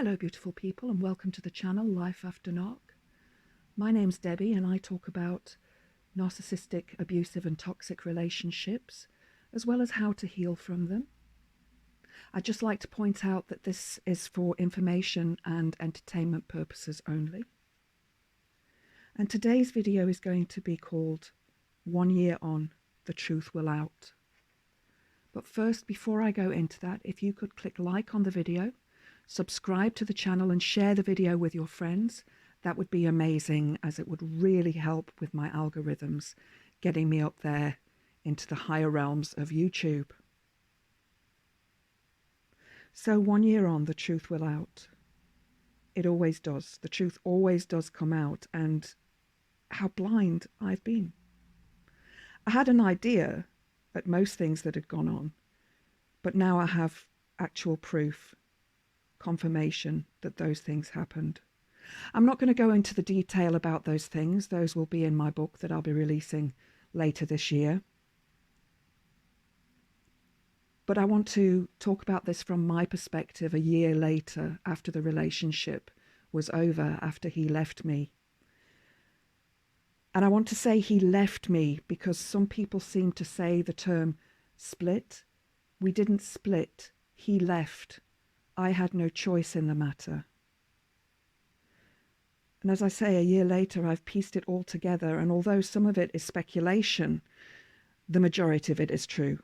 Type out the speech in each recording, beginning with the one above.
Hello beautiful people, and welcome to the channel Life After Narc. My name's Debbie and I talk about narcissistic, abusive and toxic relationships, as well as how to heal from them. I'd just like to point out that this is for information and entertainment purposes only. And today's video is going to be called 1 Year On, The Truth Will Out. But first, before I go into that, if you could click like on the video, subscribe to the channel and share the video with your friends, that would be amazing, as it would really help with my algorithms getting me up there into the higher realms of YouTube. So 1 year on, the truth will out. It always does. The truth always does come out, and how blind I've been. I had an idea at most things that had gone on, but now I have actual proof, confirmation that those things happened. I'm not going to go into the detail about those things. Those will be in my book that I'll be releasing later this year. But I want to talk about this from my perspective a year later, after the relationship was over, after he left me. And I want to say he left me because some people seem to say the term split. We didn't split. He left. I had no choice in the matter. And as I say, a year later, I've pieced it all together. And although some of it is speculation, the majority of it is true.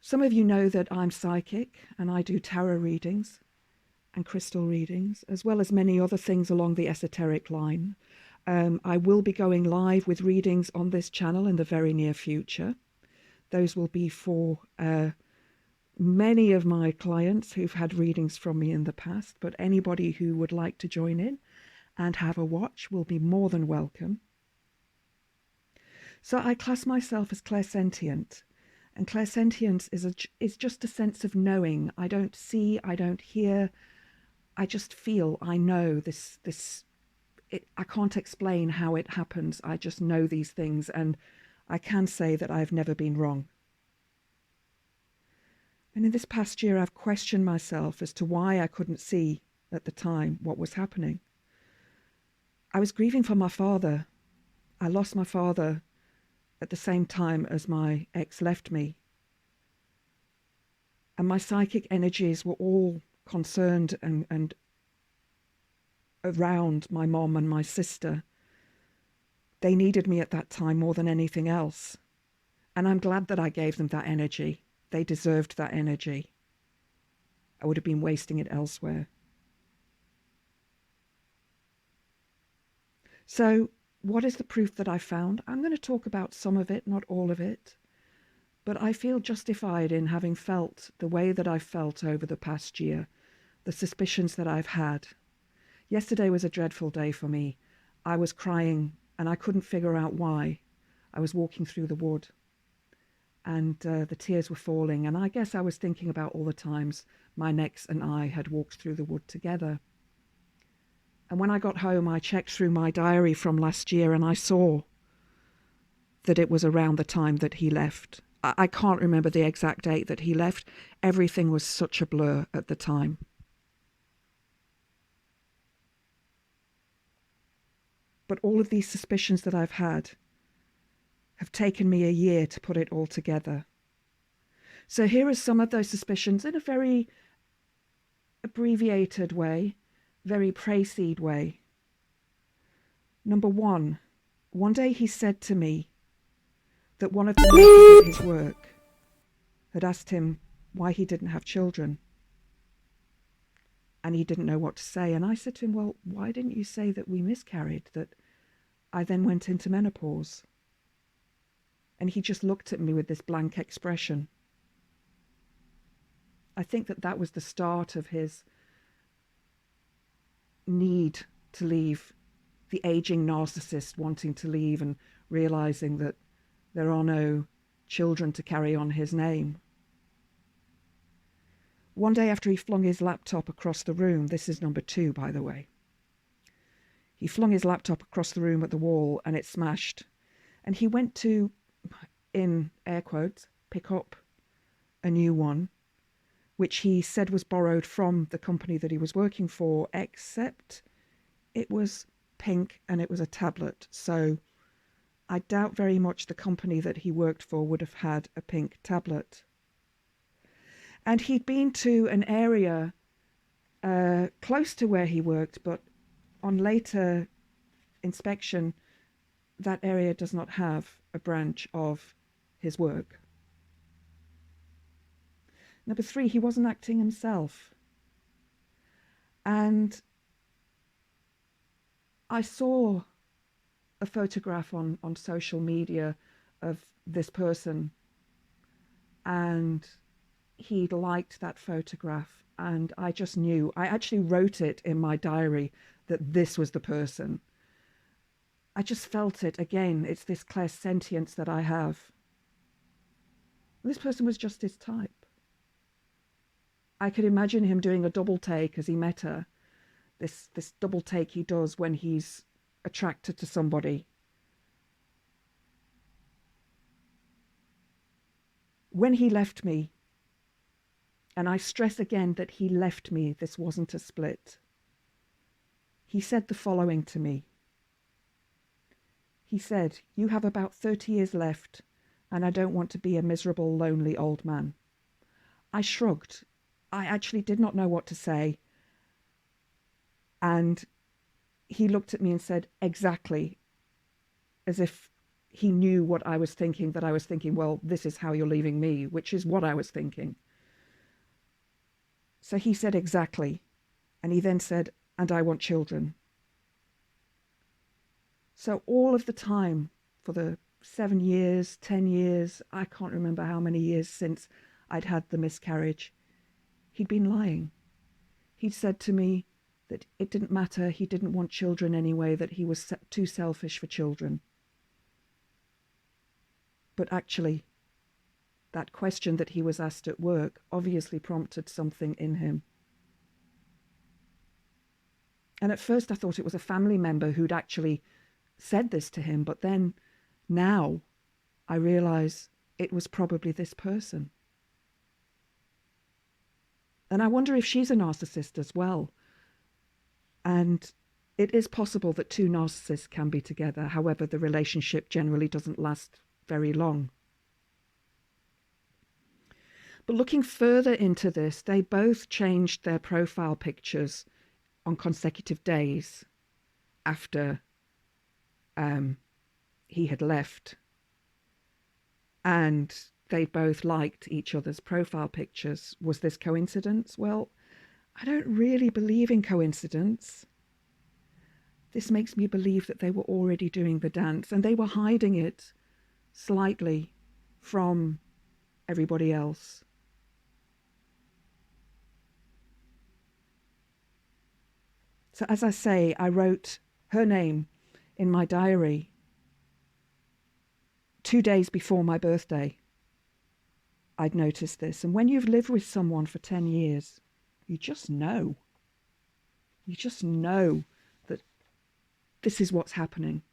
Some of you know that I'm psychic and I do tarot readings and crystal readings, as well as many other things along the esoteric line. I will be going live with readings on this channel in the very near future. Those will be for many of my clients who've had readings from me in the past, but anybody who would like to join in and have a watch will be more than welcome. So I class myself as clairsentient, and clairsentience is just a sense of knowing. I don't see, I don't hear, I just feel, I know I can't explain how it happens. I just know these things, and I can say that I've never been wrong. And in this past year, I've questioned myself as to why I couldn't see at the time what was happening. I was grieving for my father. I lost my father at the same time as my ex left me. And my psychic energies were all concerned and around my mom and my sister. They needed me at that time more than anything else. And I'm glad that I gave them that energy. They deserved that energy. I would have been wasting it elsewhere. So, what is the proof that I found? I'm going to talk about some of it, not all of it. But I feel justified in having felt the way that I've felt over the past year, the suspicions that I've had. Yesterday was a dreadful day for me. I was crying and I couldn't figure out why. I was walking through the wood and the tears were falling, and I guess I was thinking about all the times my ex and I had walked through the wood together. And when I got home, I checked through my diary from last year and I saw that it was around the time that he left. I can't remember the exact date that he left. Everything was such a blur at the time. But all of these suspicions that I've had have taken me a year to put it all together. So here are some of those suspicions in a very abbreviated way, very prayseed way. Number one day he said to me that one of the nurses at his work had asked him why he didn't have children. And he didn't know what to say. And I said to him, well, why didn't you say that we miscarried, that I then went into menopause? And he just looked at me with this blank expression. I think that that was the start of his need to leave, the aging narcissist wanting to leave and realizing that there are no children to carry on his name. One day after he flung his laptop across the room, this is number 2, by the way. He flung his laptop across the room at the wall and it smashed. And he went to, in air quotes, pick up a new one. which he said was borrowed from the company that he was working for, except it was pink and it was a tablet. So I doubt very much the company that he worked for would have had a pink tablet. And he'd been to an area close to where he worked, but on later inspection, that area does not have a branch of his work. Number 3, he wasn't acting himself. And I saw a photograph on social media of this person, and he'd liked that photograph, and I just knew. I actually wrote it in my diary that this was the person. I just felt it again. It's this clairsentience that I have. This person was just his type. I could imagine him doing a double take as he met her. This double take he does when he's attracted to somebody. When he left me, and I stress again that he left me, this wasn't a split, he said the following to me. He said, "You have about 30 years left, and I don't want to be a miserable, lonely old man." I shrugged. I actually did not know what to say. And he looked at me and said, "Exactly," as if he knew what I was thinking, that I was thinking, well, this is how you're leaving me, which is what I was thinking. So he said, "Exactly." And he then said, "And I want children." So all of the time, for the 7 years, 10 years, I can't remember how many years since I'd had the miscarriage, he'd been lying. He'd said to me that it didn't matter, he didn't want children anyway, that he was too selfish for children. But actually, that question that he was asked at work obviously prompted something in him. And at first I thought it was a family member who'd actually said this to him, but then now I realize it was probably this person. And I wonder if she's a narcissist as well. And it is possible that two narcissists can be together. However, the relationship generally doesn't last very long. But looking further into this, they both changed their profile pictures on consecutive days after he had left. And they both liked each other's profile pictures. Was this coincidence? Well, I don't really believe in coincidence. This makes me believe that they were already doing the dance, and they were hiding it slightly from everybody else. So as I say, I wrote her name in my diary 2 days before my birthday. I'd noticed this. And when you've lived with someone for 10 years, you just know. You just know that this is what's happening.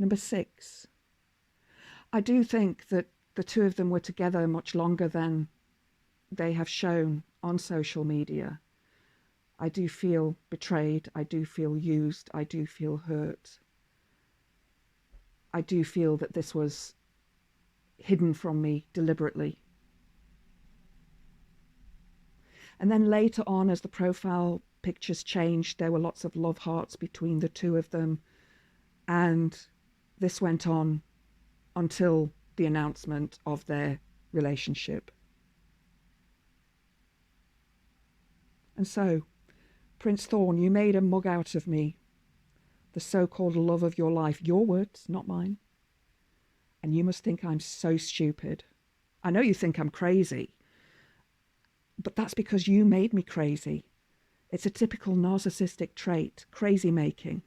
Number 6. I do think that the two of them were together much longer than they have shown on social media. I do feel betrayed. I do feel used. I do feel hurt. I do feel that this was hidden from me deliberately. And then later on, as the profile pictures changed, there were lots of love hearts between the two of them. And this went on until the announcement of their relationship. And so, Prince Thorn, you made a mug out of me, the so-called love of your life. Your words, not mine. And you must think I'm so stupid. I know you think I'm crazy, but that's because you made me crazy. It's a typical narcissistic trait, crazy making.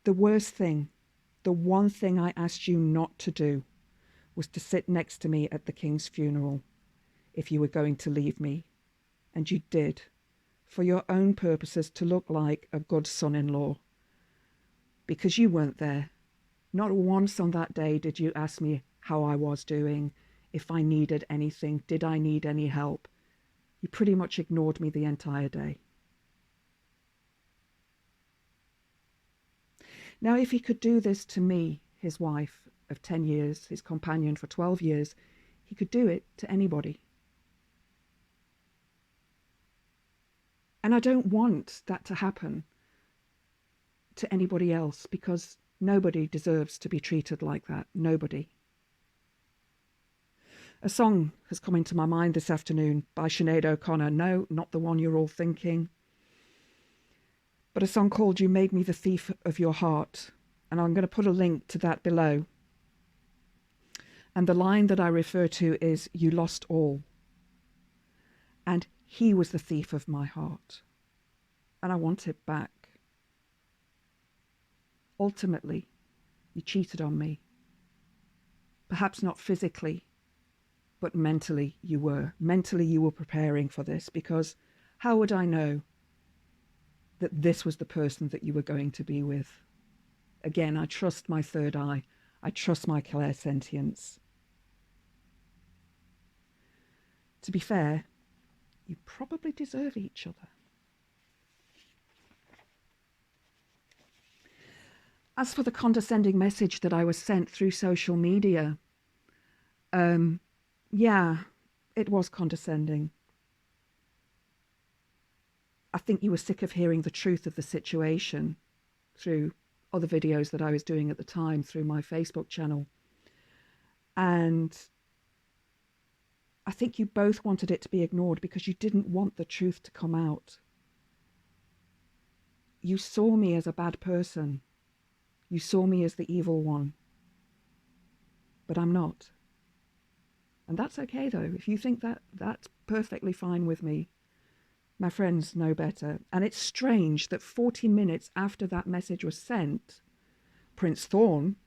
The worst thing, the one thing I asked you not to do, was to sit next to me at the king's funeral if you were going to leave me. And you did, for your own purposes, to look like a good son-in-law. Because you weren't there. Not once on that day did you ask me how I was doing, if I needed anything, did I need any help. You pretty much ignored me the entire day. Now, if he could do this to me, his wife of 10 years, his companion for 12 years, he could do it to anybody. And I don't want that to happen to anybody else, because nobody deserves to be treated like that. Nobody. A song has come into my mind this afternoon by Sinead O'Connor. No, not the one you're all thinking, but a song called You Made Me the Thief of Your Heart. And I'm going to put a link to that below. And the line that I refer to is, you lost all. And he was the thief of my heart. And I want it back. Ultimately, you cheated on me. Perhaps not physically, but mentally you were. Mentally you were preparing for this, because how would I know that this was the person that you were going to be with? Again, I trust my third eye. I trust my clairsentience. To be fair, you probably deserve each other. As for the condescending message that I was sent through social media, yeah, it was condescending. I think you were sick of hearing the truth of the situation through other videos that I was doing at the time through my Facebook channel. And I think you both wanted it to be ignored because you didn't want the truth to come out. You saw me as a bad person. You saw me as the evil one. But I'm not. And that's okay, though. If you think that, that's perfectly fine with me. My friends know better. And it's strange that 40 minutes after that message was sent, Prince Thorn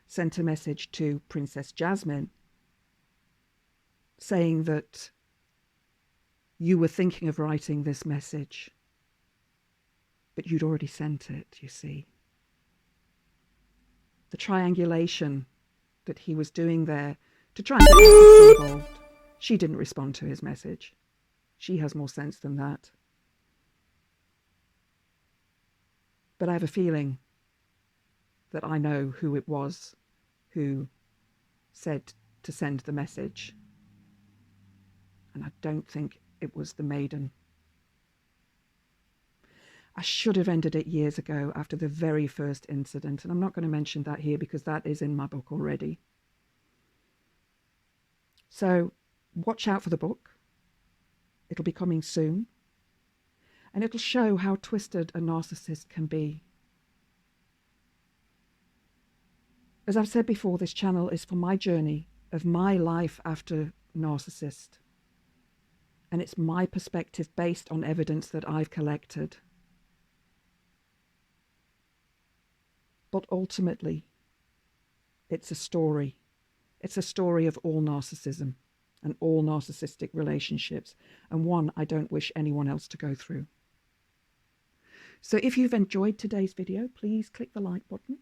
sent a message to Princess Jasmine saying that you were thinking of writing this message, but you'd already sent it, you see. The triangulation that he was doing there to try and get her involved. She didn't respond to his message. She has more sense than that. But I have a feeling that I know who it was who said to send the message. And I don't think it was the maiden. I should have ended it years ago after the very first incident, and I'm not going to mention that here because that is in my book already. So watch out for the book. It'll be coming soon. And it'll show how twisted a narcissist can be. As I've said before, this channel is for my journey of my life after narcissist. And it's my perspective based on evidence that I've collected. But ultimately, it's a story. It's a story of all narcissism and all narcissistic relationships, and one I don't wish anyone else to go through. So if you've enjoyed today's video, please click the like button,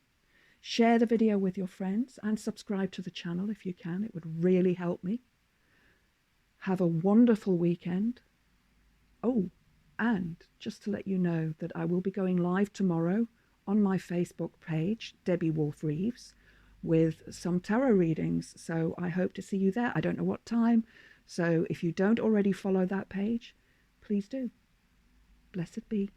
share the video with your friends, and subscribe to the channel if you can. It would really help me. Have a wonderful weekend. Oh, and just to let you know that I will be going live tomorrow on my Facebook page, Debbie Wolf Reeves, with some tarot readings. So I hope to see you there. I don't know what time. So if you don't already follow that page, please do. Blessed be.